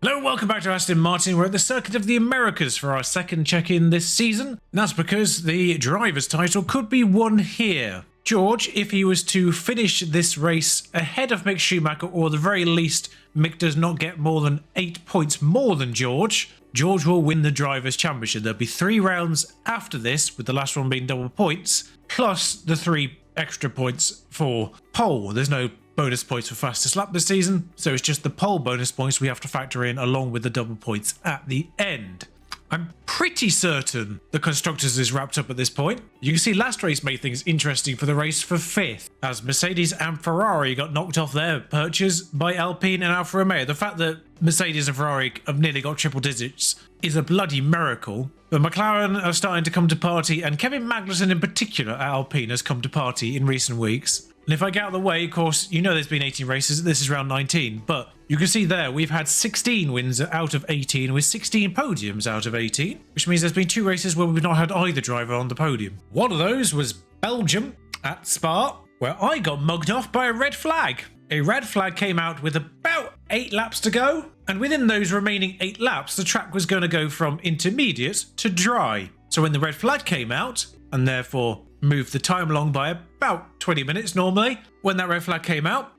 Hello, welcome back to Aston Martin. We're at the Circuit of the Americas for our second check-in this season. And that's because the driver's title could be won here. George, if he was to finish this race ahead of Mick Schumacher, or at the very least, Mick does not get more than 8 points more than George will win the Drivers' Championship. There'll be 3 rounds after this, with the last one being double points, plus the 3 extra points for pole. There's no bonus points for fastest lap this season, so it's just the pole bonus points we have to factor in along with the double points at the end. I'm pretty certain the Constructors is wrapped up at this point. You can see last race made things interesting for the race for 5th, as Mercedes and Ferrari got knocked off their perches by Alpine and Alfa Romeo. The fact that Mercedes and Ferrari have nearly got triple digits is a bloody miracle. But McLaren are starting to come to party, and Kevin Magnussen in particular at Alpine has come to party in recent weeks. And if I get out of the way, of course, you know there's been 18 races, this is round 19, but you can see there we've had 16 wins out of 18 with 16 podiums out of 18, which means there's been 2 races where we've not had either driver on the podium. One of those was Belgium at Spa, where I got mugged off by a red flag. A red flag came out with about 8 laps to go, and within those remaining 8 laps, the track was going to go from intermediate to dry. So when the red flag came out, and therefore moved the time along by about 20 minutes normally, when that red flag came out,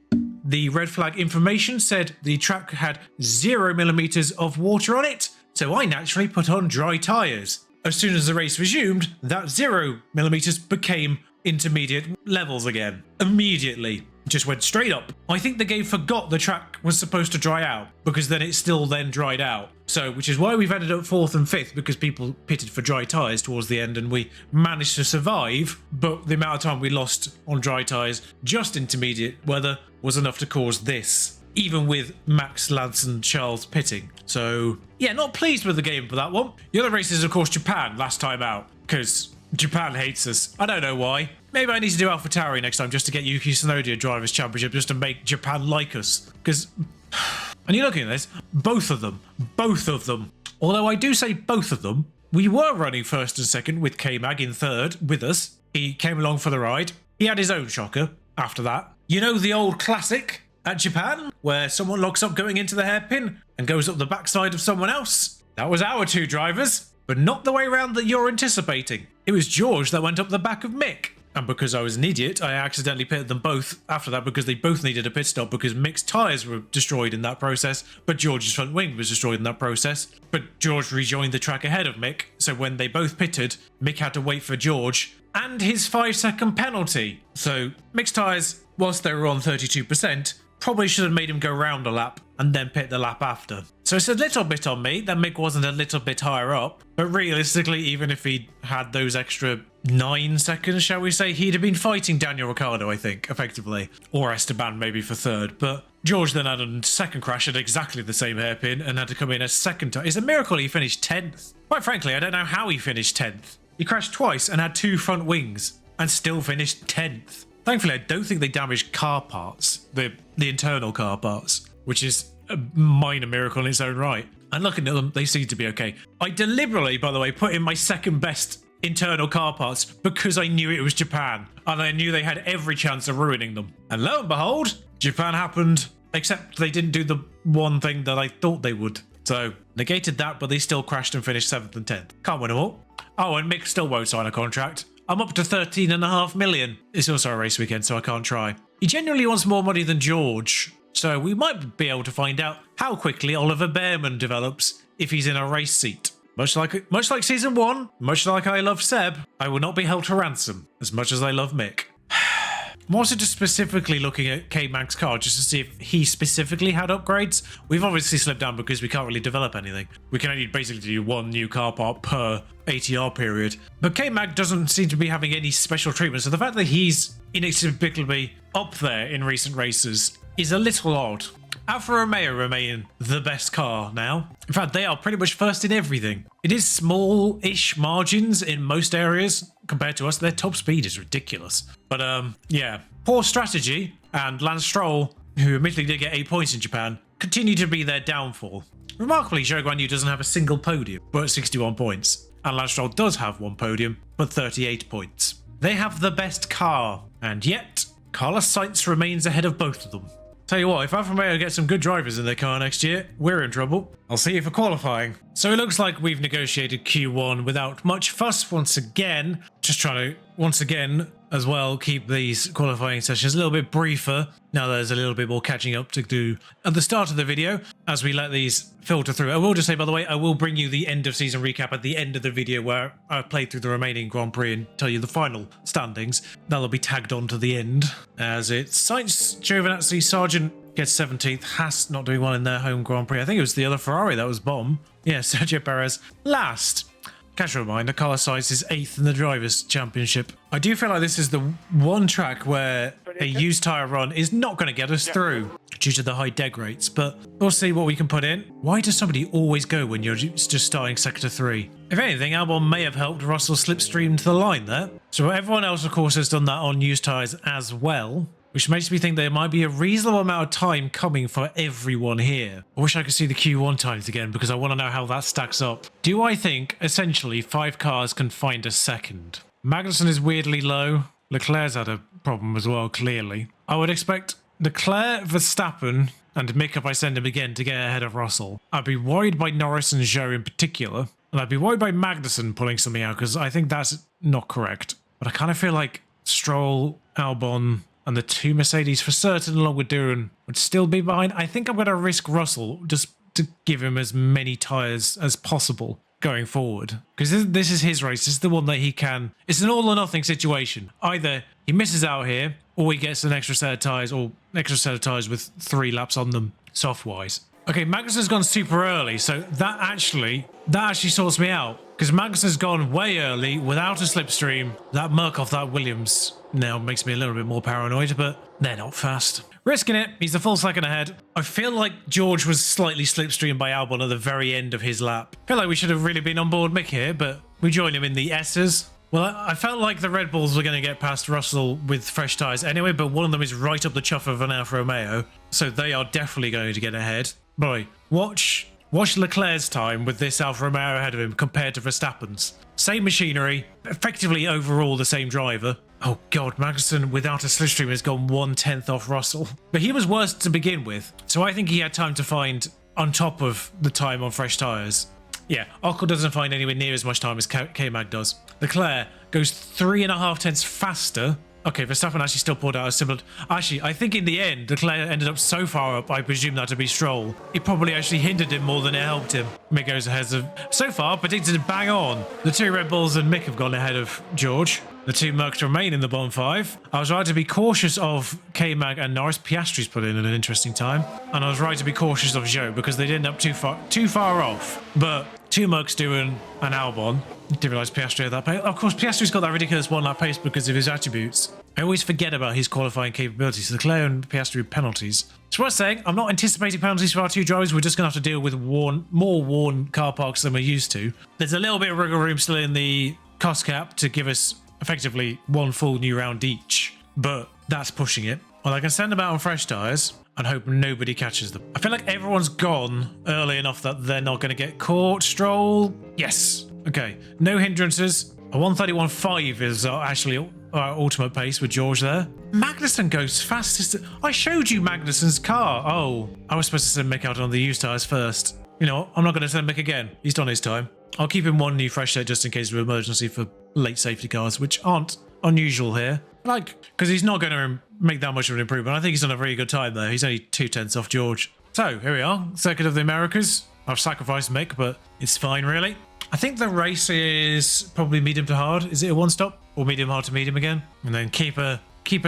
the red flag information said the track had 0 millimeters of water on it, so I naturally put on dry tyres. As soon as the race resumed, that 0 millimeters became intermediate levels again. Immediately. Just went straight up. I think the game forgot the track was supposed to dry out, because then it still then dried out. So, which is why we've ended up 4th and 5th, because people pitted for dry tyres towards the end and we managed to survive, but the amount of time we lost on dry tyres, just intermediate weather, was enough to cause this, even with Max, Lance and Charles pitting. So, yeah, not pleased with the game for that one. The other race is, of course, Japan last time out, because Japan hates us. I don't know why. Maybe I need to do AlphaTauri next time just to get Yuki Tsunoda a Drivers' Championship, just to make Japan like us. Because, and you're looking at this, both of them. Although I do say both of them, we were running 1st and 2nd with K-Mag in 3rd with us. He came along for the ride. He had his own shocker after that. You know the old classic at Japan, where someone locks up going into the hairpin and goes up the backside of someone else? That was our 2 drivers, but not the way around that you're anticipating. It was George that went up the back of Mick. And because I was an idiot, I accidentally pitted them both after that because they both needed a pit stop because Mick's tyres were destroyed in that process, but George's front wing was destroyed in that process. But George rejoined the track ahead of Mick, so when they both pitted, Mick had to wait for George and his 5-second penalty. So Mick's tyres, whilst they were on 32%, probably should have made him go round a lap and then pit the lap after. So it's a little bit on me that Mick wasn't a little bit higher up, but realistically, even if he had those extra 9 seconds, shall we say, he'd have been fighting Daniel Ricciardo, I think, effectively, or Esteban maybe for 3rd. But George then had a 2nd crash at exactly the same hairpin and had to come in a 2nd time. It's a miracle he finished 10th. Quite frankly, I don't know how he finished 10th. He crashed twice and had 2 front wings and still finished 10th. Thankfully, I don't think they damaged car parts, the internal car parts, which is a minor miracle in its own right. And looking at them, they seem to be okay. I deliberately, by the way, put in my 2nd best internal car parts because I knew it was Japan, and I knew they had every chance of ruining them. And lo and behold, Japan happened, except they didn't do the one thing that I thought they would. So, negated that, but they still crashed and finished 7th and 10th. Can't win them all. Oh, and Mick still won't sign a contract. I'm up to 13.5 million. It's also a race weekend, so I can't try. He genuinely wants more money than George, so we might be able to find out how quickly Oliver Bearman develops if he's in a race seat. Much like season 1, much like I love Seb, I will not be held to ransom as much as I love Mick. I'm also just specifically looking at K-Mag's car just to see if he specifically had upgrades. We've obviously slipped down because we can't really develop anything. We can only basically do 1 new car part per ATR period. But K-Mag doesn't seem to be having any special treatment, so the fact that he's inexplicably up there in recent races is a little odd. Alfa Romeo remain the best car now. In fact, they are pretty much first in everything. It is small-ish margins in most areas compared to us. Their top speed is ridiculous. But yeah, poor strategy, and Lance Stroll, who admittedly did get 8 points in Japan, continue to be their downfall. Remarkably, Zhou Guanyu doesn't have a single podium, but 61 points. And Lance Stroll does have 1 podium, but 38 points. They have the best car, and yet Carlos Sainz remains ahead of both of them. Tell you what, if Alfa Romeo gets some good drivers in their car next year, we're in trouble. I'll see you for qualifying. So it looks like we've negotiated Q1 without much fuss once again. Just trying to, once again, as well, keep these qualifying sessions a little bit briefer. Now there's a little bit more catching up to do at the start of the video as we let these filter through. I will just say, by the way, I will bring you the end of season recap at the end of the video where I've played through the remaining Grand Prix and tell you the final standings. That'll be tagged on to the end as it's Sainz, Giovinazzi, Sargent gets 17th, Haas not doing well in their home Grand Prix. I think it was the other Ferrari that was bottom. Yeah, Sergio Perez last. Casual reminder, Carlos Sainz is 8th in the Drivers' Championship. I do feel like this is the one track where a used tyre run is not going to get us through due to the high deg rates, but we'll see what we can put in. Why does somebody always go when you're just starting Sector 3? If anything, Albon may have helped Russell slipstream to the line there. So everyone else, of course, has done that on used tyres as well, which makes me think there might be a reasonable amount of time coming for everyone here. I wish I could see the Q1 times again because I want to know how that stacks up. Do I think, essentially, 5 cars can find a second? Magnussen is weirdly low. Leclerc's had a problem as well, clearly. I would expect Leclerc, Verstappen, and Mick if I send him again to get ahead of Russell. I'd be worried by Norris and Zhou in particular. And I'd be worried by Magnussen pulling something out because I think that's not correct. But I kind of feel like Stroll, Albon, and the 2 Mercedes for certain along with Duran would still be behind. I think I'm going to risk Russell just to give him as many tyres as possible going forward. Because this is his race. This is the one that he can... It's an all or nothing situation. Either he misses out here or he gets an extra set of tyres or an extra set of tyres with 3 laps on them soft-wise. Okay, Magnussen's gone super early, so that actually sorts me out. Because Magnussen's gone way early without a slipstream. That Merc off that Williams now makes me a little bit more paranoid, but they're not fast. Risking it. He's a full second ahead. I feel like George was slightly slipstreamed by Albon at the very end of his lap. I feel like we should have really been on board Mick here, but we joined him in the S's. Well, I felt like the Red Bulls were going to get past Russell with fresh tyres anyway, but one of them is right up the chuff of an Alfa Romeo, so they are definitely going to get ahead. Boy, watch Leclerc's time with this Alfa Romeo ahead of him compared to Verstappen's. Same machinery, effectively overall the same driver. Oh god, Magnussen without a slipstream has gone 1/10 off Russell. But he was worse to begin with, so I think he had time to find on top of the time on fresh tyres. Yeah, Ockel doesn't find anywhere near as much time as K-Mag does. Leclerc goes 3.5 tenths faster. Okay, Verstappen actually still pulled out a similar... Actually, I think in the end, Leclerc ended up so far up, I presume that to be Stroll. It probably actually hindered him more than it helped him. Mick goes ahead of... So far, predicted bang on. The 2 Red Bulls and Mick have gone ahead of George. The 2 Mercs remain in the bottom 5. I was right to be cautious of K-Mag and Norris. Piastri's put in at an interesting time. And I was right to be cautious of Zhou because they didn't up too far off. But 2 Mercs doing an Albon. Didn't realise Piastri had that pace. Of course, Piastri's got that ridiculous 1-lap pace because of his attributes. I always forget about his qualifying capabilities. So Leclerc and Piastri penalties. So what I'm saying, I'm not anticipating penalties for our 2 drivers. We're just going to have to deal with more worn car parks than we're used to. There's a little bit of wriggle room still in the cost cap to give us effectively 1 full new round each. But that's pushing it. Well, I can send them out on fresh tyres and hope nobody catches them. I feel like everyone's gone early enough that they're not going to get caught. Stroll, yes. Okay, no hindrances. A 1:31.5 is actually our ultimate pace with George there. Magnussen goes fastest. I showed you Magnussen's car. Oh, I was supposed to send Mick out on the used tyres first. You know, I'm not going to send Mick again. He's done his time. I'll keep him 1 new fresh set just in case of emergency for late safety cars, which aren't unusual here. Like, because he's not going to make that much of an improvement. I think he's done a very good time there. He's only 2/10 off George. So, here we are. Circuit of the Americas. I've sacrificed Mick, but it's fine, really. I think the race is probably medium to hard. Is it a 1-stop? Or medium hard to medium again? And then keep a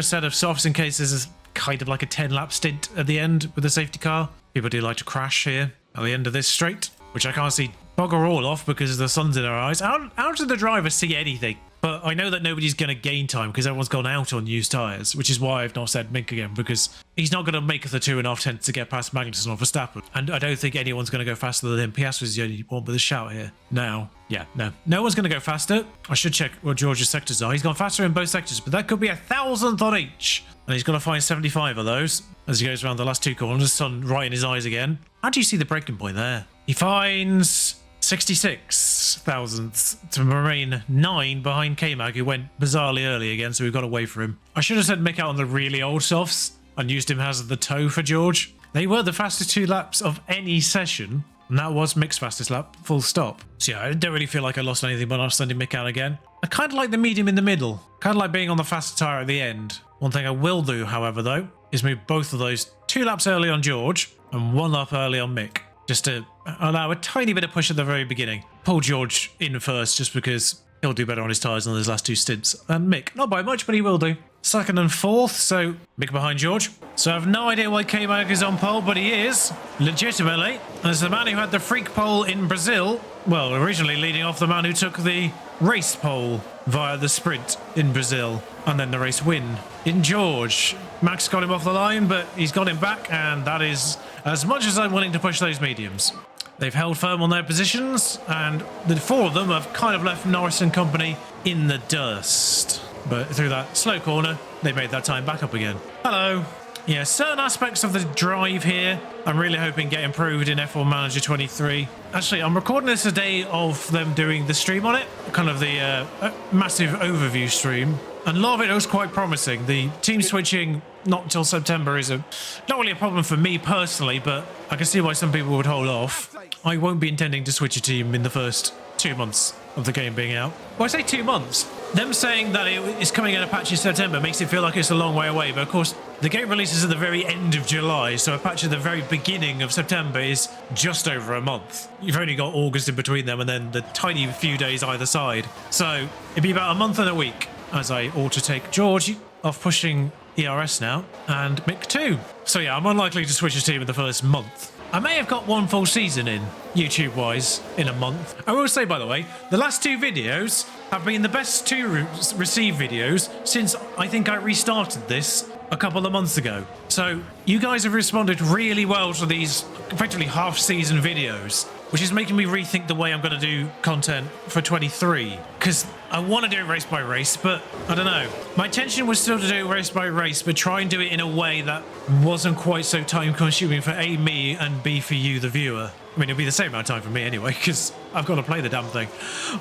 set of softs in case there's kind of like a 10-lap stint at the end with the safety car. People do like to crash here at the end of this straight, which I can't see bugger all off because the sun's in our eyes. How did the driver see anything? But I know that nobody's going to gain time because everyone's gone out on used tyres, which is why I've not said Mick again, because he's not going to make the 2.5 tenths to get past Magnussen or Verstappen. And I don't think anyone's going to go faster than him. Piastri's the only one with a shout here. Now, yeah, no. No one's going to go faster. I should check what George's sectors are. He's gone faster in both sectors, but that could be 1,000th on each. And he's going to find 75 of those as he goes around the last 2 corners. The sun right in his eyes again. How do you see the breaking point there? He finds 66 thousandths to remain 9 behind K-Mag, who went bizarrely early again, so we've got to wait for him. I should have sent Mick out on the really old softs. and used him as the toe for George. They were the fastest 2 laps of any session, and that was Mick's fastest lap, full stop. So yeah, I don't really feel like I lost anything by not sending Mick out again. I kind of like the medium in the middle, kind of like being on the faster tyre at the end. One thing I will do, however, though, is move both of those 2 laps early on George and 1 lap early on Mick, just to allow a tiny bit of push at the very beginning. Pull George in first just because he'll do better on his tyres on his last 2 stints. And Mick, not by much, but he will do. 2nd and 4th, so Mick behind George. So I have no idea why K-Mag is on pole, but he is, legitimately. And it's the man who had the freak pole in Brazil, well, originally leading off the man who took the race pole via the sprint in Brazil, and then the race win in George. Max got him off the line, but he's got him back, and that is as much as I'm willing to push those mediums. They've held firm on their positions, and the 4 of them have kind of left Norris and company in the dust. But through that slow corner, they made that time back up again. Hello. Yeah, certain aspects of the drive here, I'm really hoping get improved in F1 Manager 23. Actually, I'm recording this a day of them doing the stream on it, kind of the massive overview stream. And a lot of it was quite promising. The team switching not until September is not really a problem for me personally, but I can see why some people would hold off. I won't be intending to switch a team in the first 2 months of the game being out. Well, I say 2 months. Them saying that it is coming in a patch in September makes it feel like it's a long way away, but of course the game releases at the very end of July, so a patch at the very beginning of September is just over a month. You've only got August in between them and then the tiny few days either side. So it'd be about a month and a week as I ought to take George off pushing ERS now, and Mick too. So yeah, I'm unlikely to switch a team in the first month. I may have got 1 full season in, YouTube-wise, in a month. I will say, by the way, the last 2 videos have been the best 2 received videos since I think I restarted this a couple of months ago. So you guys have responded really well to these effectively half-season videos, which is making me rethink the way I'm going to do content for 23. Because I want to do it race by race, but I don't know. My intention was still to do it race by race, but try and do it in a way that wasn't quite so time consuming for A, me, and B, for you, the viewer. I mean, it'll be the same amount of time for me anyway, because I've got to play the damn thing.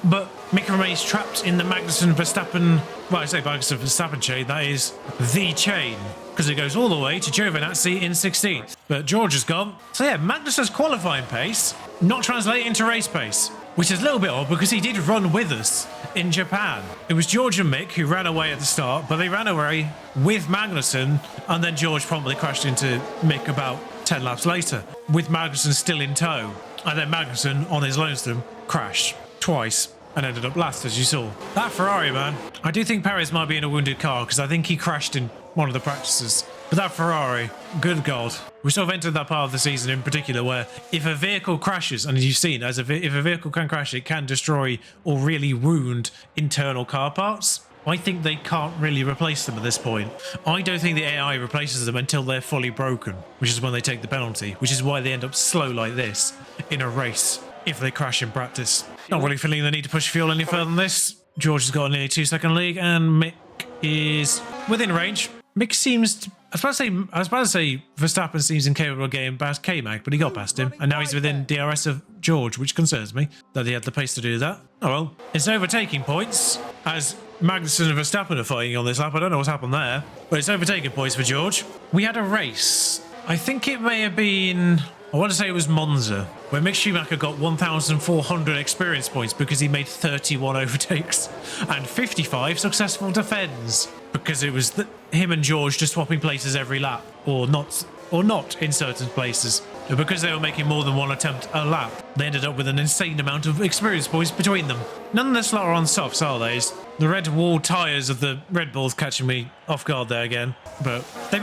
But Mick remains trapped in the Magnussen-Verstappen, well, I say Magnussen-Verstappen chain, that is the chain, because it goes all the way to Giovinazzi in 16th. But George has gone. So yeah, Magnussen's qualifying pace not translating into race pace, which is a little bit odd because he did run with us in Japan. It was George and Mick who ran away at the start, but they ran away with Magnussen, and then George promptly crashed into Mick about 10 laps later, with Magnussen still in tow. And then Magnussen, on his Lonesome, crashed twice and ended up last, as you saw. That Ferrari, man. I do think Perez might be in a wounded car because I think he crashed in one of the practices. But that Ferrari, good God. We sort of entered that part of the season in particular where if a vehicle crashes, and as you've seen, if a vehicle can crash, it can destroy or really wound internal car parts. I think they can't really replace them at this point. I don't think the AI replaces them until they're fully broken, which is when they take the penalty, which is why they end up slow like this in a race if they crash in practice. Not really feeling the need to push fuel any further than this. George has got a nearly 2-second lead, and Mick is within range. Mick seems to, I was about to say Verstappen seems incapable of getting past K-Mag, but he got past him, and now he's within DRS of George, which concerns me that he had the pace to do that. Oh well, it's overtaking points as Magnussen and Verstappen are fighting on this lap. I don't know what's happened there, but it's overtaking points for George. We had a race. I think it may have been, I want to say it was Monza, where Mick Schumacher got 1,400 experience points because he made 31 overtakes and 55 successful defends, because it was him and George just swapping places every lap, or not in certain places. But because they were making more than one attempt a lap, they ended up with an insane amount of experience points between them. None of the slower on softs, are they? It's the red wall tyres of the Red Bulls catching me off guard there again. But they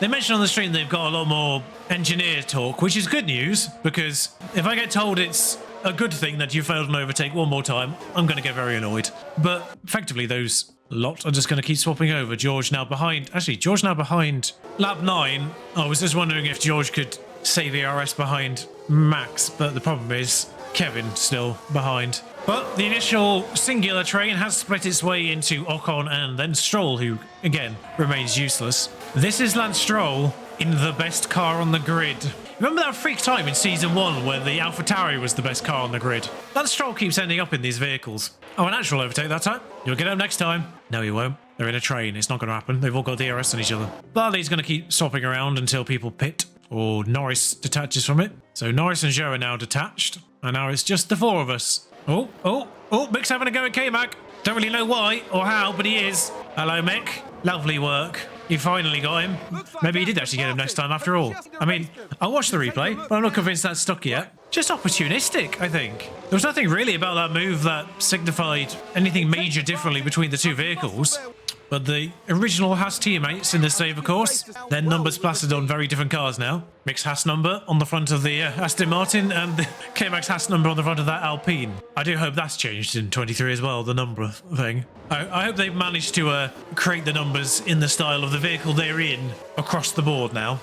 mentioned on the stream they've got a lot more engineer talk, which is good news, because if I get told it's a good thing that you failed an overtake one more time, I'm going to get very annoyed. But effectively those lot are just going to keep swapping over. George now behind. Actually, George now behind lap 9. I was just wondering if George could save ERS behind Max, but the problem is Kevin still behind. But the initial singular train has split its way into Ocon and then Stroll, who again remains useless. This is Lance Stroll in the best car on the grid. Remember that freak time in Season 1 where the AlphaTauri was the best car on the grid? That Stroll keeps ending up in these vehicles. Oh, an actual overtake that time. You'll get up next time. No, you won't. They're in a train. It's not going to happen. They've all got DRS on each other. Bradley's going to keep swapping around until people pit or Norris detaches from it. So Norris and Joe are now detached. And now it's just the 4 of us. Oh, Mick's having a go at K-Mac. Don't really know why or how, but he is. Hello, Mick. Lovely work. You finally got him. Maybe you did actually get him next time after all. I mean, I'll watch the replay, but I'm not convinced that's stuck yet. Just opportunistic, I think. There was nothing really about that move that signified anything major differently between the two vehicles. But the original Haas teammates in this save, of course, their numbers plastered on very different cars now. Mick's Haas number on the front of the Aston Martin and the K-Max Haas number on the front of that Alpine. I do hope that's changed in 23 as well, the number thing. I hope they've managed to create the numbers in the style of the vehicle they're in across the board now,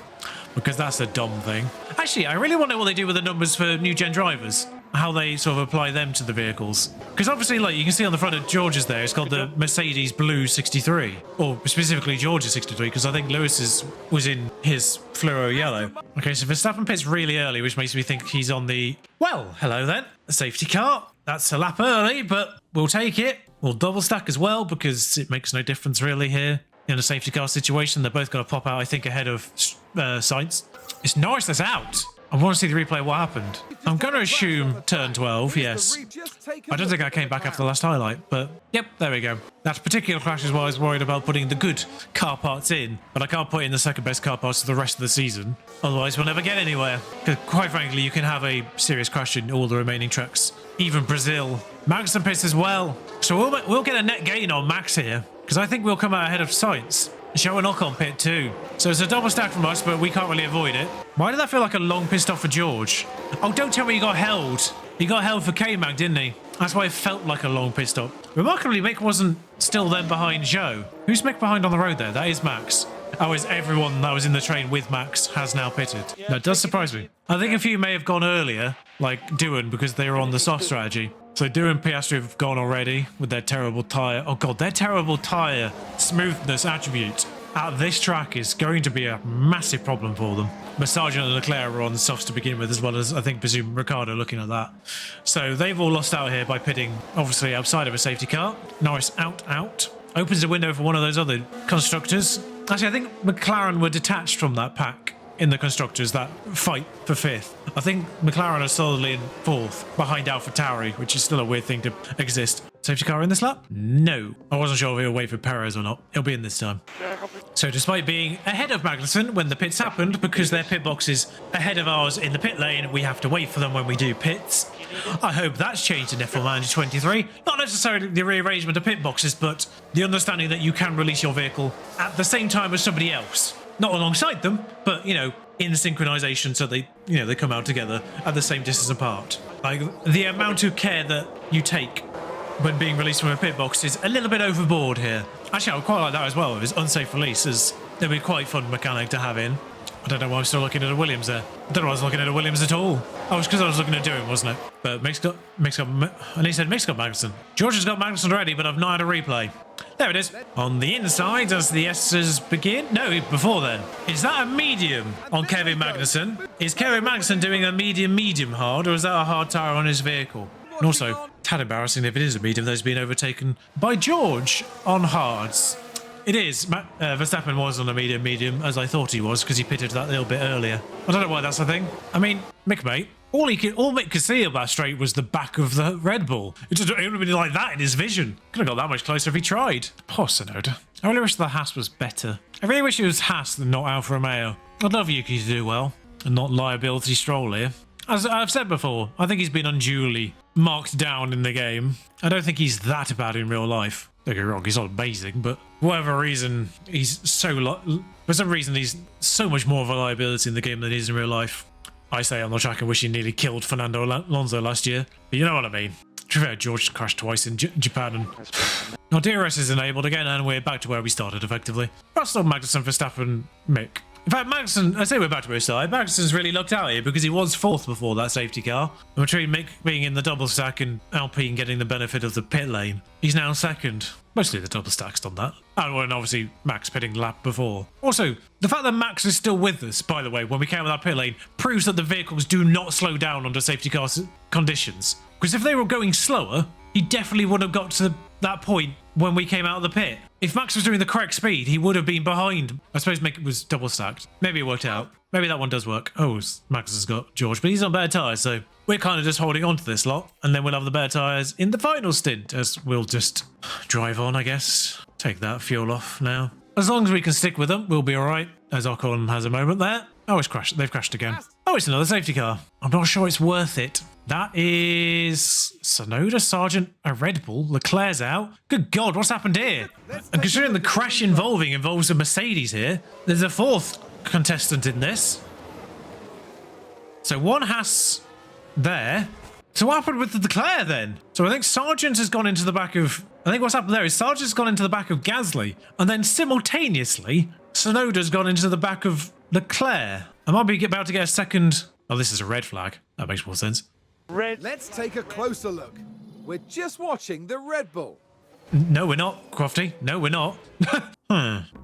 because that's a dumb thing. Actually, I really want to know what they do with the numbers for new gen drivers. How they sort of apply them to the vehicles. Because obviously, like, you can see on the front of George's there, it's called the Mercedes Blue 63. Or specifically George's 63, because I think Lewis's was in his fluoro yellow. Okay, so Verstappen pits really early, which makes me think he's on the... Well, hello then. A safety car. That's a lap early, but we'll take it. We'll double stack as well, because it makes no difference really here. In a safety car situation, they're both going to pop out, I think, ahead of Sainz. It's Norris that's out. I want to see the replay of what happened. I'm going to assume turn 12, yes. I don't think I came back after the last highlight, but yep, there we go. That particular crash is why I was worried about putting the good car parts in, but I can't put in the second best car parts for the rest of the season. Otherwise, we'll never get anywhere. Because quite frankly, you can have a serious crash in all the remaining tracks. Even Brazil. Magnussen pits as well. So we'll get a net gain on Max here, because I think we'll come out ahead of Sainz. Show a knock on pit too. So it's a double stack from us, but we can't really avoid it. Why did that feel like a long pissed off for George? Oh, don't tell me he got held. He got held for K-Mag, didn't he? That's why it felt like a long pit stop. Remarkably, Mick wasn't still then behind Joe. Who's Mick behind on the road there? That is Max. Oh, is everyone that was in the train with Max has now pitted. That does surprise me. I think a few may have gone earlier, like Doohan, because they were on the soft strategy. So Doohan and Piastri have gone already with their terrible tyre. Oh god, their terrible tyre smoothness attribute at this track is going to be a massive problem for them. But Sargent and Leclerc were on softs to begin with, as well as, I think, presume Ricciardo looking at that. So they've all lost out here by pitting, obviously, outside of a safety car. Norris out. Opens the window for one of those other constructors. Actually, I think McLaren were detached from that pack in the constructors, that fight for 5th. I think McLaren are solidly in 4th, behind AlphaTauri, which is still a weird thing to exist. Safety car in this lap? No. I wasn't sure if he'll wait for Perez or not. He'll be in this time. So despite being ahead of Magnussen when the pits happened, because their pit box is ahead of ours in the pit lane, we have to wait for them when we do pits. I hope that's changed in F1 Manager 23. Not necessarily the rearrangement of pit boxes, but the understanding that you can release your vehicle at the same time as somebody else. Not alongside them, but, you know, in synchronization so they, you know, they come out together at the same distance apart. Like, the amount of care that you take when being released from a pit box is a little bit overboard here. Actually, I would quite like that as well. It was unsafe release, as there'd be quite fun mechanic to have in. I don't know why I'm still looking at a Williams there. I don't know why I was looking at a Williams at all. Oh, it's because I was looking at Doohan, wasn't it? But Mick's got, and he said Mick's got Magnussen. George has got Magnussen already, but I've not had a replay. There it is. On the inside as the S's begin. No, before then. Is that a medium on Kevin Magnussen? Is Kevin Magnussen doing a medium hard, or is that a hard tyre on his vehicle? And also, tad embarrassing if it is a medium that's been overtaken by George on hards. It is. Verstappen was on a medium, as I thought he was, because he pitted that little bit earlier. I don't know why that's a thing. I mean, Mick, mate, all Mick could see of that straight was the back of the Red Bull. It would have been like that in his vision. Could have got that much closer if he tried. Poor Tsunoda. I really wish the Haas was better. I really wish it was Haas and not Alfa Romeo. I'd love Yuki to do well, and not liability Stroll here. As I've said before, I think he's been unduly marked down in the game. I don't think he's that bad in real life. Don't get me wrong, he's not amazing, but for whatever reason, for some reason, he's so much more of a liability in the game than he is in real life. I say on the track and wish he nearly killed Fernando Alonso last year, but you know what I mean. To be fair, George crashed twice in Japan, and now DRS is enabled again, and we're back to where we started, effectively. Russell, Magnussen, Verstappen, Mick. In fact, Magnussen, I say we're back to his side. Magnussen's really lucked out here because he was 4th before that safety car. And between Mick being in the double stack and Alpine getting the benefit of the pit lane, he's now 2nd. Mostly the double stacks done that. Oh, and obviously Max pitting the lap before. Also, the fact that Max is still with us, by the way, when we came out of that pit lane, proves that the vehicles do not slow down under safety car conditions. Because if they were going slower, he definitely would have got to that point when we came out of the pit. If Max was doing the correct speed, he would have been behind. I suppose Mick was double stacked. Maybe it worked out. Maybe that one does work. Oh, Max has got George, but he's on better tyres, so we're kind of just holding on to this lot. And then we'll have the better tyres in the final stint, as we'll just drive on, I guess. Take that fuel off now. As long as we can stick with them, we'll be all right, as Ocon has a moment there. Oh, it's crashed. They've crashed again. Oh, it's another safety car. I'm not sure it's worth it. That is Sonoda, Sargent, a Red Bull. Leclerc's out. Good God, what's happened here? And considering the crash involves a Mercedes here, there's a fourth contestant in this. So one has there. So what happened with the Leclerc then? So I think Sargent has gone into the back of... I think what's happened there is Sargent's gone into the back of Gasly, and then simultaneously, Sonoda's gone into the back of Leclerc. I might be about to get a second... Oh, this is a red flag. That makes more sense. Red. Let's take a closer look. We're just watching the Red Bull. No, we're not, Crofty. No, we're not.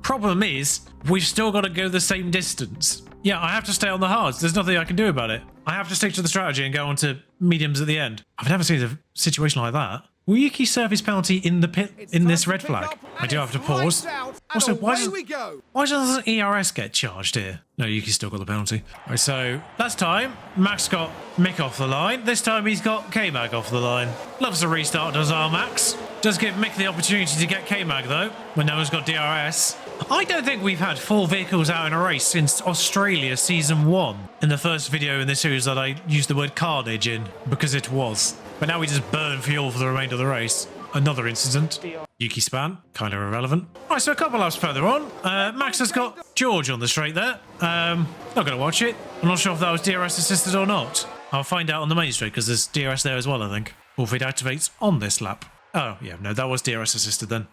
Problem is, we've still got to go the same distance. Yeah, I have to stay on the hards. There's nothing I can do about it. I have to stick to the strategy and go on to mediums at the end. I've never seen a situation like that. Will Yuki serve his penalty in the pit in this red flag? I do have to pause. Also, why doesn't ERS get charged here? No, Yuki's still got the penalty. All right, so last time, Max got Mick off the line. This time he's got K-Mag off the line. Loves a restart, does our Max. Does give Mick the opportunity to get K-Mag though, when no one's got DRS. I don't think we've had 4 vehicles out in a race since Australia Season 1. In the first video in this series that I used the word carnage in, because it was. But now we just burn fuel for the remainder of the race. Another incident. Yuki span, kind of irrelevant. Right, so a couple laps further on, Max has got George on the straight there. Not going to watch it. I'm not sure if that was DRS assisted or not. I'll find out on the main straight because there's DRS there as well, I think. Or if it activates on this lap. Oh, yeah, no, that was DRS assisted then.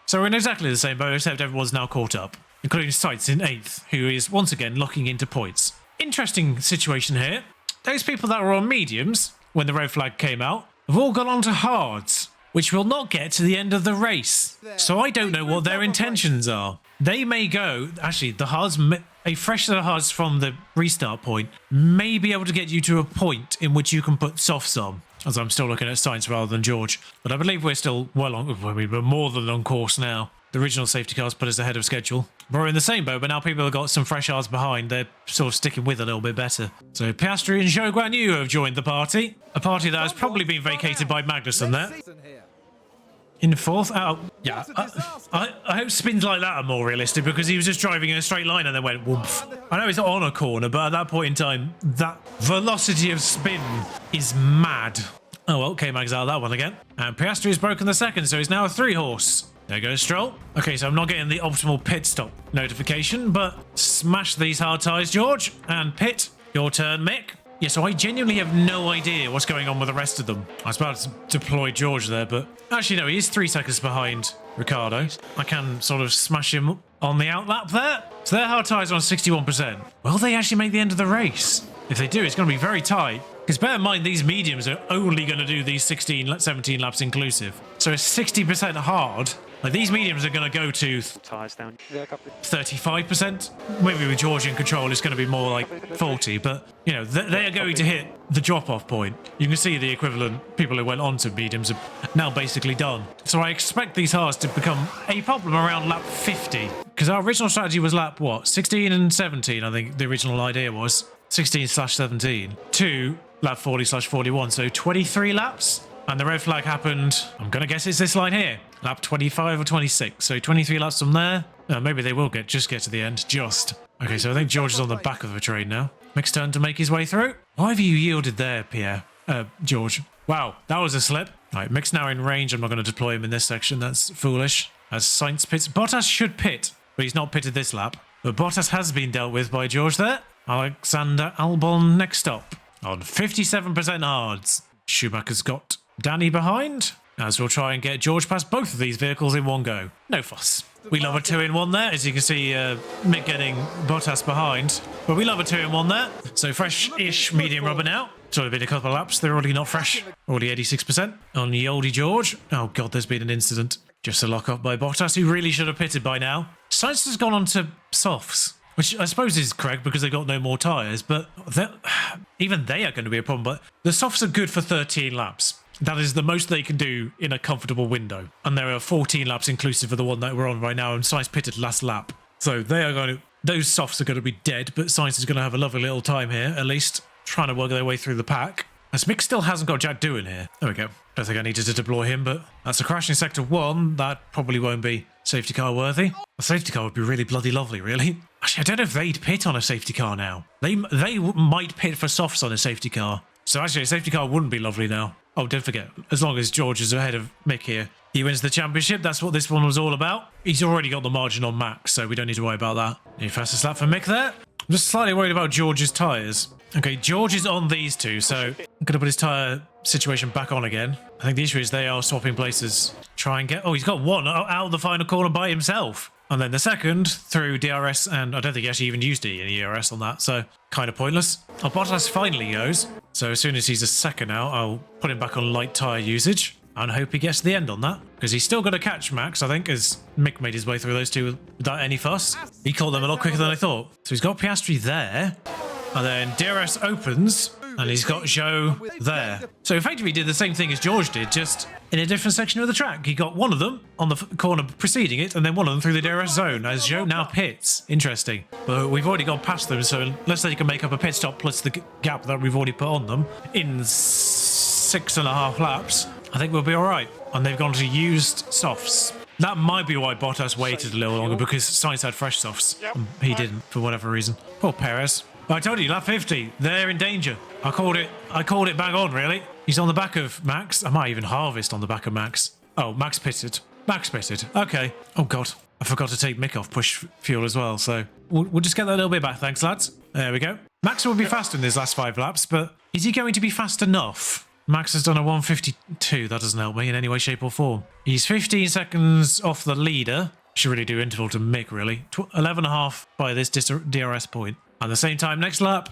So we're in exactly the same boat, except everyone's now caught up, including Sights in 8th, who is once again locking into points. Interesting situation here. Those people that were on mediums when the red flag came out have all gone on to hards, which will not get to the end of the race. So I don't know what their intentions are. They may go, actually, the hards, a fresh set of hards from the restart point may be able to get you to a point in which you can put softs on. As I'm still looking at Science rather than George. But I believe we're still well on, we're more than on course now. The original safety cars put us ahead of schedule. We're in the same boat, but now people have got some fresh hards behind. They're sort of sticking with a little bit better. So Piastri and Zhou Guan Yu have joined the party. A party that has probably been vacated by Magnussen there. In 4th? Oh, yeah. I hope spins like that are more realistic because he was just driving in a straight line and then went whoomph. I know it's on a corner, but at that point in time, that velocity of spin is mad. Oh well, K-Mag's out of that one again. And Piastri has broken the second, so he's now a 3-horse. There goes Stroll. Okay, so I'm not getting the optimal pit stop notification, but smash these hard tyres, George. And pit. Your turn, Mick. Yeah, so I genuinely have no idea what's going on with the rest of them. I was about to deploy George there, but... Actually, no, he is 3 seconds behind Ricciardo. I can sort of smash him on the outlap there. So their hard tyres are on 61%. Will they actually make the end of the race? If they do, it's going to be very tight. Because bear in mind, these mediums are only going to do these 17 laps inclusive. So it's 60% hard. Like, these mediums are going to go to 35%. Maybe with George in control, it's going to be more like 40. But, you know, they are going to hit the drop-off point. You can see the equivalent people who went on to mediums are now basically done. So I expect these hards to become a problem around lap 50. Because our original strategy was lap, what, 16 and 17, I think the original idea was. 16/17 to lap 40/41. So 23 laps. And the red flag happened, I'm going to guess it's this line here. Lap 25 or 26. So 23 laps from there. Maybe they will just get to the end. Just. Okay, so I think George is on the back of the train now. Mick's turn to make his way through. Why have you yielded there, George? Wow, that was a slip. All right, Mick's now in range. I'm not going to deploy him in this section. That's foolish. As Sainz pits. Bottas should pit, but he's not pitted this lap. But Bottas has been dealt with by George there. Alexander Albon next up on 57% hards. Schumacher's got Danny behind, as we'll try and get George past both of these vehicles in one go. No fuss. We love a 2-in-1 there, as you can see Mick getting Bottas behind. But we love a 2-in-1 there. So fresh-ish medium rubber now. It's only been a couple of laps. They're already not fresh. Already 86% on the oldie George. Oh God, there's been an incident. Just a lock up by Bottas, who really should have pitted by now. Sainz has gone on to softs, which I suppose is correct because they've got no more tyres, but even they are going to be a problem. But the softs are good for 13 laps. That is the most they can do in a comfortable window. And there are 14 laps inclusive of the one that we're on right now, and Sainz pitted last lap. So they are going to, those softs are going to be dead, but Sainz is going to have a lovely little time here, at least, trying to work their way through the pack. As Mick still hasn't got Jack doing here. There we go. Don't think I needed to deploy him, but that's a crash in sector 1. That probably won't be safety car worthy. A safety car would be really bloody lovely, really. Actually, I don't know if they'd pit on a safety car now. They might pit for softs on a safety car. So actually, a safety car wouldn't be lovely now. Oh, don't forget, as long as George is ahead of Mick here, he wins the championship. That's what this one was all about. He's already got the margin on Max, so we don't need to worry about that. Any fastest lap for Mick there? I'm just slightly worried about George's tyres. Okay, George is on these two, so I'm going to put his tyre situation back on again. I think the issue is they are swapping places. Try and get... Oh, he's got one out of the final corner by himself. And then the second through DRS, and I don't think he actually even used any DRS on that, so kind of pointless. Oh, Bottas finally goes. So as soon as he's a second out, I'll put him back on light tyre usage and hope he gets to the end on that. Because he's still going to catch Max, I think, as Mick made his way through those two without any fuss. He caught them a lot quicker than I thought. So he's got Piastri there. And then DRS opens, and he's got Zhou there. So effectively he did the same thing as George did, just in a different section of the track. He got one of them on the corner preceding it, and then one of them through the DRS zone, as Zhou now pits. Interesting. But we've already gone past them, so unless they can make up a pit stop plus the gap that we've already put on them in 6.5 laps, I think we'll be all right. And they've gone to used softs. That might be why Bottas waited a little longer, because Sainz had fresh softs. He didn't, for whatever reason. Poor Perez. I told you, lap 50, they're in danger. I called it bang on, really. He's on the back of Max. I might even harvest on the back of Max. Oh, Max pitted. Max pitted. Okay. Oh, God. I forgot to take Mick off push fuel as well, so we'll just get that a little bit back. Thanks, lads. There we go. Max will be fast in his last 5 laps, but is he going to be fast enough? Max has done a 1:52. That doesn't help me in any way, shape, or form. He's 15 seconds off the leader. Should really do interval to Mick, really. 11.5 by this DRS point. At the same time, next lap,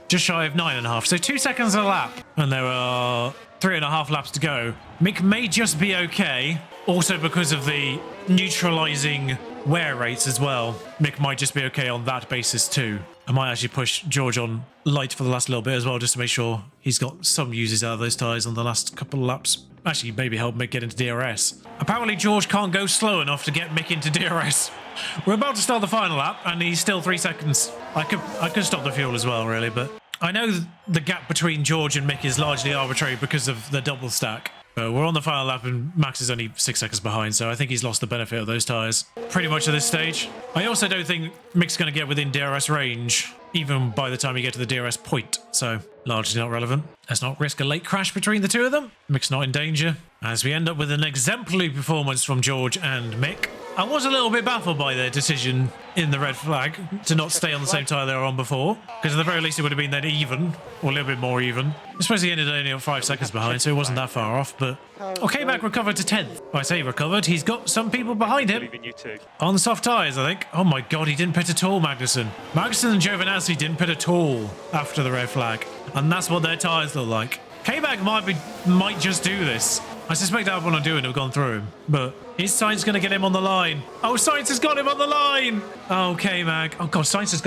just shy of 9.5. So 2 seconds a lap. And there are 3.5 laps to go. Mick may just be okay. Also because of the neutralising wear rates as well. Mick might just be okay on that basis too. I might actually push George on light for the last little bit as well, just to make sure he's got some uses out of those tyres on the last couple of laps. Actually, maybe help Mick get into DRS. Apparently, George can't go slow enough to get Mick into DRS. We're about to start the final lap, and he's still 3 seconds. I could stop the fuel as well, really, but I know the gap between George and Mick is largely arbitrary because of the double stack. We're on the final lap, and Max is only 6 seconds behind, so I think he's lost the benefit of those tyres pretty much at this stage. I also don't think Mick's going to get within DRS range, even by the time you get to the DRS point, so largely not relevant. Let's not risk a late crash between the two of them. Mick's not in danger, as we end up with an exemplary performance from George and Mick. I was a little bit baffled by their decision in the red flag to not stay on the same tyre they were on before, because at the very least it would have been then even, or a little bit more even. I suppose he ended only 5 seconds behind, so it wasn't that far off, but... Okay, Mac recovered to 10th. I say recovered, he's got some people behind him. On soft tyres, I think. Oh my God, he didn't pit at all, Magnussen. Magnussen and Giovinazzi didn't pit at all after the red flag, and that's what their tyres look like. K-Mag might just do this. I suspect Albon and Doohan have gone through him, but is Sainz going to get him on the line? Oh, Sainz has got him on the line! Oh, K-Mag. Oh, God, Sainz has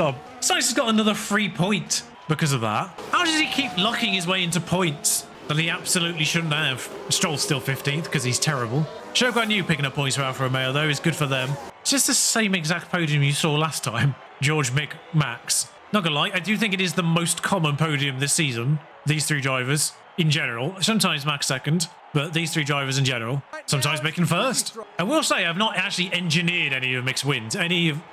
got another free point because of that. How does he keep locking his way into points that he absolutely shouldn't have? Stroll's still 15th because he's terrible. Zhou Guan Yu picking up points for Alfa Romeo, though, is good for them. It's just the same exact podium you saw last time. George, Mick, Max. Not gonna lie, I do think it is the most common podium this season. These 3 drivers in general. Sometimes Max second, but these 3 drivers in general. Sometimes Mick in first. I will say I've not actually engineered any of Mick's wins.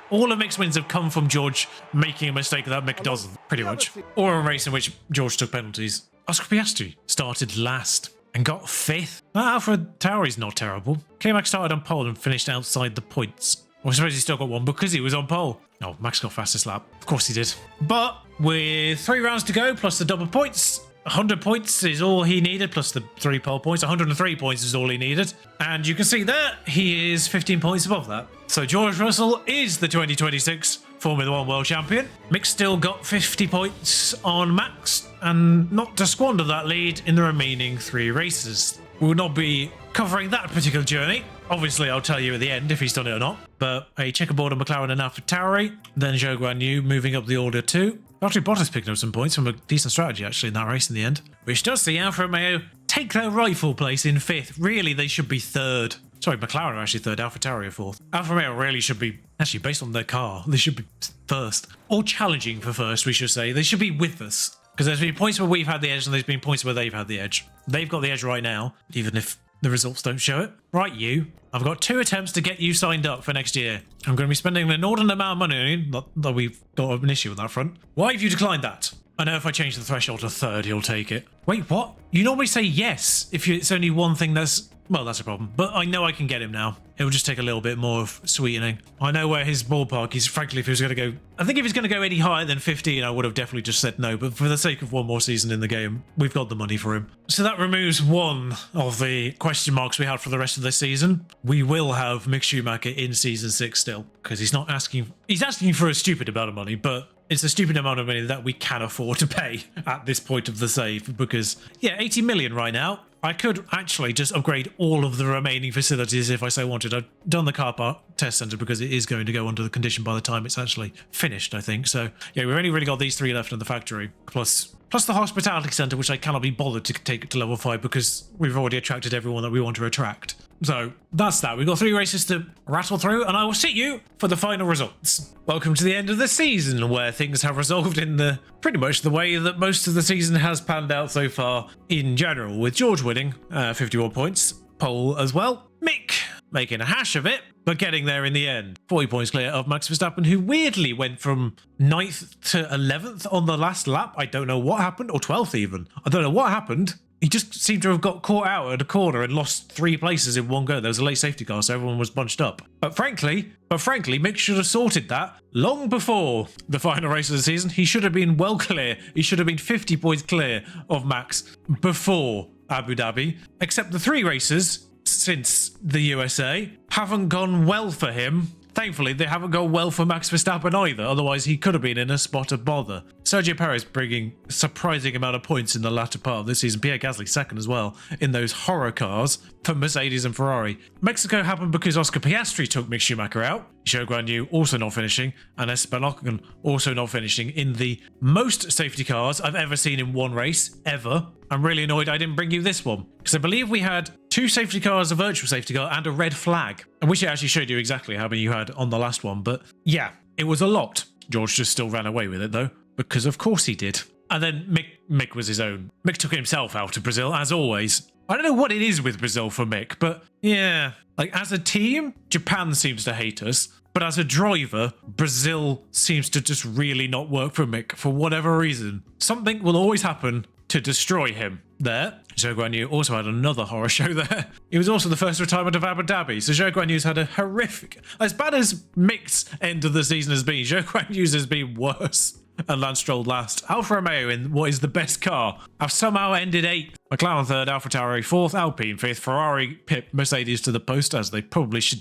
All of Mick's wins have come from George making a mistake that Mick doesn't, pretty much. Or a race in which George took penalties. Oscar Piastri started last and got 5th. Alpha Tauri's not terrible. K-Max started on pole and finished outside the points. Well, I suppose he still got 1 because he was on pole. Oh, Max got fastest lap. Of course he did. But with 3 rounds to go, plus the double points, 100 points is all he needed, plus the 3 pole points. 103 points is all he needed. And you can see there, he is 15 points above that. So George Russell is the 2026 Formula 1 world champion. Mick still got 50 points on Max, and not to squander that lead in the remaining 3 races. We will not be covering that particular journey. Obviously, I'll tell you at the end if he's done it or not. But a checkerboard on McLaren and AlphaTauri, then Zhou Guanyu moving up the order too. Valtteri Bottas picking up some points from a decent strategy actually in that race in the end, which does see Alfa Romeo take their rightful place in 5th. Really, they should be 3rd. Sorry, McLaren are actually 3rd, AlphaTauri are 4th. Alfa Romeo really should be, actually based on their car, they should be 1st. Or challenging for 1st, we should say. They should be with us. Because there's been points where we've had the edge and there's been points where they've had the edge. They've got the edge right now, even if the results don't show it. Right, you. I've got 2 attempts to get you signed up for next year. I'm going to be spending an inordinate amount of money on you. Not that we've got an issue with that front. Why have you declined that? I know if I change the threshold to 3rd, he'll take it. Wait, what? You normally say yes if it's only one thing that's... Well, that's a problem. But I know I can get him now. It will just take a little bit more of sweetening. I know where his ballpark is. Frankly, if he was going to go... I think if he's going to go any higher than 15, I would have definitely just said no. But for the sake of one more season in the game, we've got the money for him. So that removes one of the question marks we had for the rest of the season. We will have Mick Schumacher in Season 6 still. Because he's not asking... He's asking for a stupid amount of money, but... It's a stupid amount of money that we can afford to pay at this point of the save because, yeah, 80 million right now. I could actually just upgrade all of the remaining facilities if I so wanted. I've done the car park test centre because it is going to go under the condition by the time it's actually finished, I think. So, yeah, we've only really got these 3 left in the factory, plus the hospitality centre, which I cannot be bothered to take to level 5 because we've already attracted everyone that we want to attract. So that's that. We've got 3 races to rattle through, and I will see you for the final results. Welcome to the end of the season, where things have resolved in pretty much the way that most of the season has panned out so far in general, with George winning 51 points, pole as well. Mick making a hash of it, but getting there in the end. 40 points clear of Max Verstappen, who weirdly went from 9th to 11th on the last lap. I don't know what happened, or 12th even. I don't know what happened. He just seemed to have got caught out at a corner and lost 3 places in one go. There was a late safety car, so everyone was bunched up. But frankly, Mick should have sorted that long before the final race of the season. He should have been well clear. He should have been 50 points clear of Max before Abu Dhabi. Except the 3 races since the USA haven't gone well for him. Thankfully, they haven't gone well for Max Verstappen either, otherwise he could have been in a spot of bother. Sergio Perez bringing a surprising amount of points in the latter part of this season. Pierre Gasly second as well in those horror cars for Mercedes and Ferrari. Mexico happened because Oscar Piastri took Mick Schumacher out. Zhou Guanyu also not finishing, and Esteban Ocon also not finishing in the most safety cars I've ever seen in one race, ever. I'm really annoyed I didn't bring you this one, because I believe we had 2 safety cars, a virtual safety car, and a red flag. I wish I actually showed you exactly how many you had on the last one, but yeah, it was a lot. George just still ran away with it though, because of course he did. And then Mick was his own. Mick took himself out of Brazil, as always. I don't know what it is with Brazil for Mick, but yeah, like as a team, Japan seems to hate us. But as a driver, Brazil seems to just really not work for Mick for whatever reason. Something will always happen to destroy him there. Zhou Guanyu also had another horror show there. It was also the first retirement of Abu Dhabi, so Zhou Guanyu's had a horrific... As bad as Mick's end of the season has been, Zhou Guanyu's has been worse. And Lance Stroll last. Alfa Romeo in what is the best car have somehow ended 8th. McLaren 3rd, AlphaTauri 4th, Alpine 5th, Ferrari pipped Mercedes to the post, as they probably should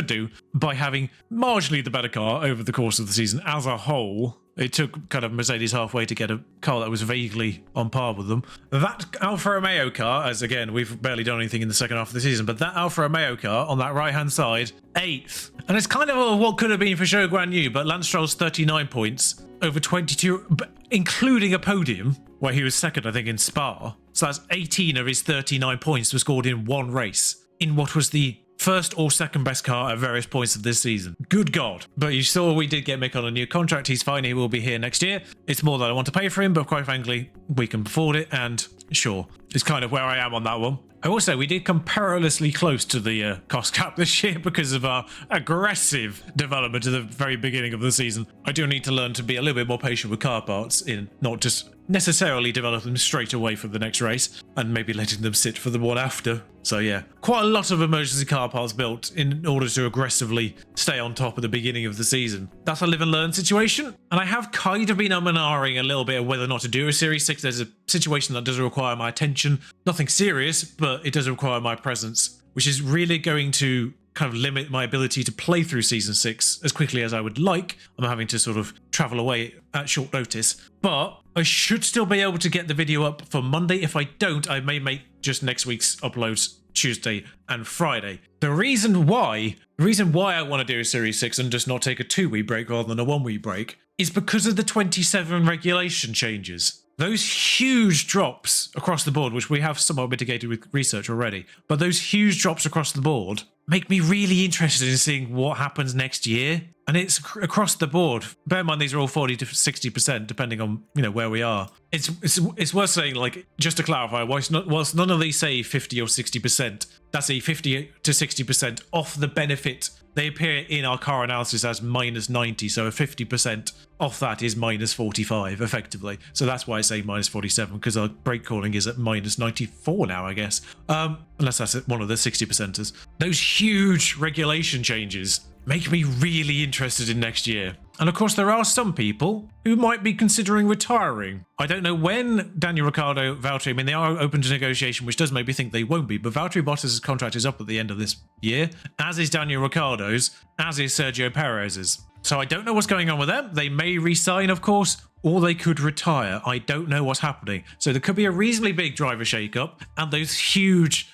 do by having marginally the better car over the course of the season as a whole. It took kind of Mercedes halfway to get a car that was vaguely on par with them. That Alfa Romeo car, as again, we've barely done anything in the second half of the season, but that Alfa Romeo car on that right-hand side, 8th. And it's kind of what could have been for Zhou Guanyu, but Lance Stroll's 39 points over 22, including a podium, where he was second, I think, in Spa. So that's 18 of his 39 points were scored in one race, in what was the first or second best car at various points of this season. Good God. But you saw we did get Mick on a new contract. He's fine. He will be here next year. It's more that I want to pay for him, but quite frankly, we can afford it. And sure, it's kind of where I am on that one. I will say we did come perilously close to the cost cap this year because of our aggressive development at the very beginning of the season. I do need to learn to be a little bit more patient with car parts in not just necessarily develop them straight away for the next race and maybe letting them sit for the one after. So yeah, quite a lot of emergency car parts built in order to aggressively stay on top at the beginning of the season. That's a live and learn situation. And I have kind of been ahhing a little bit of whether or not to do a Series 6. There's a situation that does require my attention. Nothing serious, but it does require my presence, which is really going to kind of limit my ability to play through Season 6 as quickly as I would like. I'm having to sort of travel away at short notice. But I should still be able to get the video up for Monday. If I don't, I may make just next week's uploads Tuesday and Friday. The reason why I want to do a Series 6 and just not take a 2-week break rather than a 1-week break is because of the 27 regulation changes. Those huge drops across the board, which we have somewhat mitigated with research already, but those huge drops across the board make me really interested in seeing what happens next year. And it's across the board. Bear in mind, these are all 40 to 60%, depending on, where we are. It's worth saying, like, just to clarify, whilst none of these say 50 or 60%, that's a 50 to 60% off the benefit. They appear in our car analysis as minus 90, so a 50% off that is minus 45, effectively. So that's why I say minus 47, because our brake calling is at minus 94 now, I guess. Unless that's one of the 60%ers. Those huge regulation changes make me really interested in next year. And of course, there are some people who might be considering retiring. I don't know when Daniel Ricciardo, Valtteri, I mean, they are open to negotiation, which does make me think they won't be, but Valtteri Bottas' contract is up at the end of this year, as is Daniel Ricciardo's, as is Sergio Perez's. So I don't know what's going on with them. They may re-sign, of course, or they could retire. I don't know what's happening. So there could be a reasonably big driver shake-up, and those huge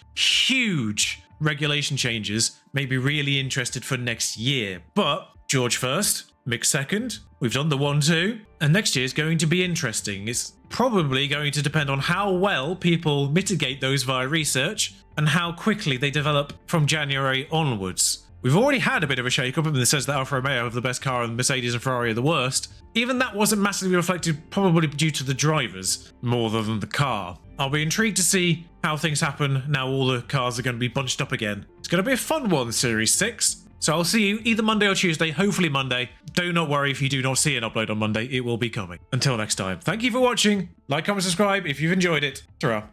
regulation changes may be really interested for next year. But George first, Mick second, we've done the 1-2, and next year is going to be interesting. It's probably going to depend on how well people mitigate those via research and how quickly they develop from January onwards. We've already had a bit of a shake-up, and it says that Alfa Romeo have the best car and Mercedes and Ferrari are the worst. Even that wasn't massively reflected, probably due to the drivers more than the car. I'll be intrigued to see how things happen now all the cars are going to be bunched up again. It's going to be a fun one, Series 6. So I'll see you either Monday or Tuesday, hopefully Monday. Do not worry if you do not see an upload on Monday, it will be coming. Until next time, thank you for watching. Like, comment, subscribe if you've enjoyed it. Ta-ra.